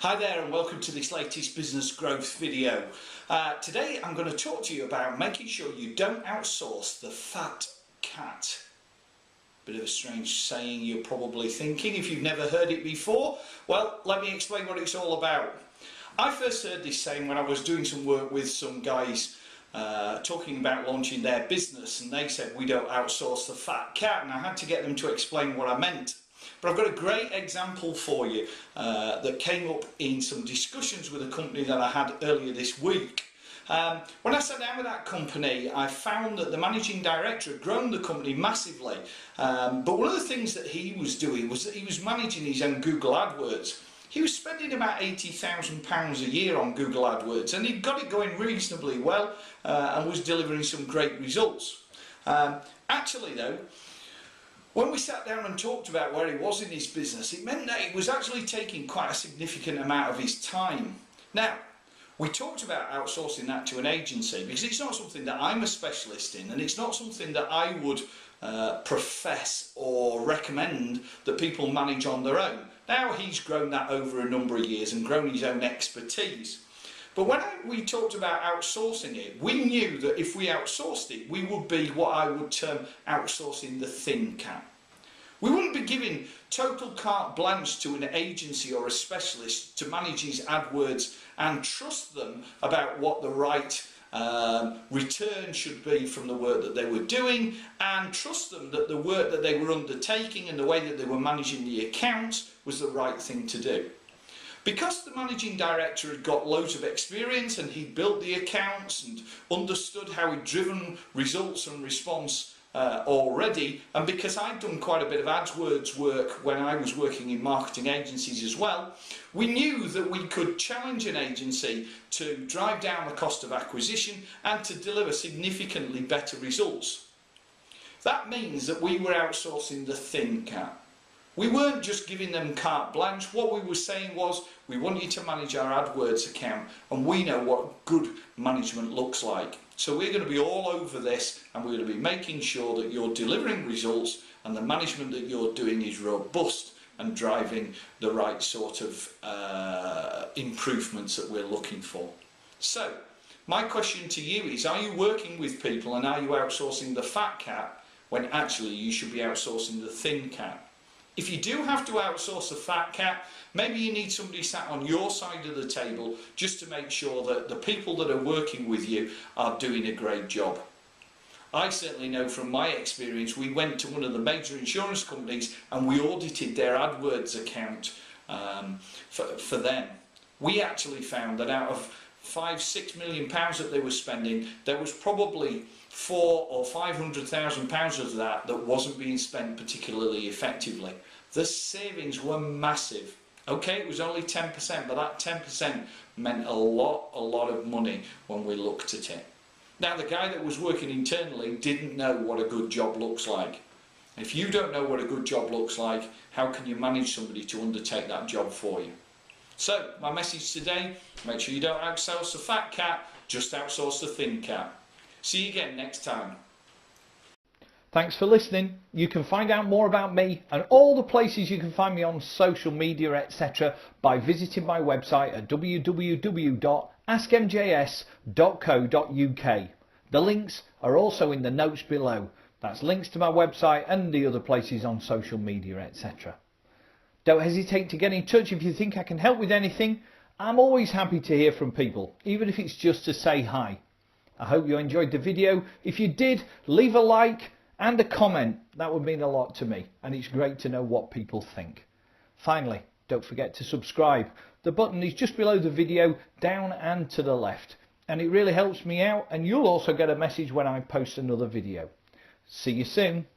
Hi there and welcome to this latest business growth video. Today I'm going to talk to you about making sure you don't outsource the fat cat. Bit of a strange saying, you're probably thinking, if you've never heard it before. Well, let me explain what it's all about. I first heard this saying when I was doing some work with some guys talking about launching their business, and they said we don't outsource the fat cat, and I had to get them to explain what I meant. But I've got a great example for you that came up in some discussions with a company that I had earlier this week. When I sat down with that company, I found that the managing director had grown the company massively. But one of the things that he was doing was that he was managing his own Google AdWords. He was spending about £80,000 a year on Google AdWords, and he'd got it going reasonably well and was delivering some great results. Actually though, when we sat down and talked about where he was in his business, it meant that he was actually taking quite a significant amount of his time. Now, we talked about outsourcing that to an agency because it's not something that I'm a specialist in, and it's not something that I would profess or recommend that people manage on their own. Now he's grown that over a number of years and grown his own expertise. But when we talked about outsourcing it, we knew that if we outsourced it, we would be what I would term outsourcing the thin cat. We wouldn't be giving total carte blanche to an agency or a specialist to manage his AdWords and trust them about what the right return should be from the work that they were doing, and trust them that the work that they were undertaking and the way that they were managing the accounts was the right thing to do. Because the managing director had got loads of experience and he'd built the accounts and understood how he'd driven results and response already, and because I'd done quite a bit of AdWords work when I was working in marketing agencies as well, we knew that we could challenge an agency to drive down the cost of acquisition and to deliver significantly better results. That means that we were outsourcing the thin cat. We weren't just giving them carte blanche. What we were saying was, we want you to manage our AdWords account, and we know what good management looks like. So we're going to be all over this, and we're going to be making sure that you're delivering results and the management that you're doing is robust and driving the right sort of improvements that we're looking for. So my question to you is, are you working with people and are you outsourcing the fat cat when actually you should be outsourcing the thin cat? If you do have to outsource the fat cat, maybe you need somebody sat on your side of the table just to make sure that the people that are working with you are doing a great job. I certainly know from my experience, we went to one of the major insurance companies and we audited their AdWords account for them. We actually found that out of £5–6 million that they were spending, there was probably £400,000 or £500,000 of that wasn't being spent particularly effectively. The savings were massive. Okay, it was only 10%, but that 10% meant a lot of money when we looked at it. Now, the guy that was working internally didn't know what a good job looks like. If you don't know what a good job looks like, how can you manage somebody to undertake that job for you? So, my message today, make sure you don't outsource the fat cat, just outsource the thin cat. See you again next time. Thanks for listening. You can find out more about me and all the places you can find me on social media, etc. by visiting my website at www.askmjs.co.uk. The links are also in the notes below. That's links to my website and the other places on social media, etc. Don't hesitate to get in touch if you think I can help with anything. I'm always happy to hear from people, even if it's just to say hi. I hope you enjoyed the video. If you did, leave a like and a comment. That would mean a lot to me, and it's great to know what people think. Finally, don't forget to subscribe. The button is just below the video, down and to the left, and it really helps me out, and you'll also get a message when I post another video. See you soon.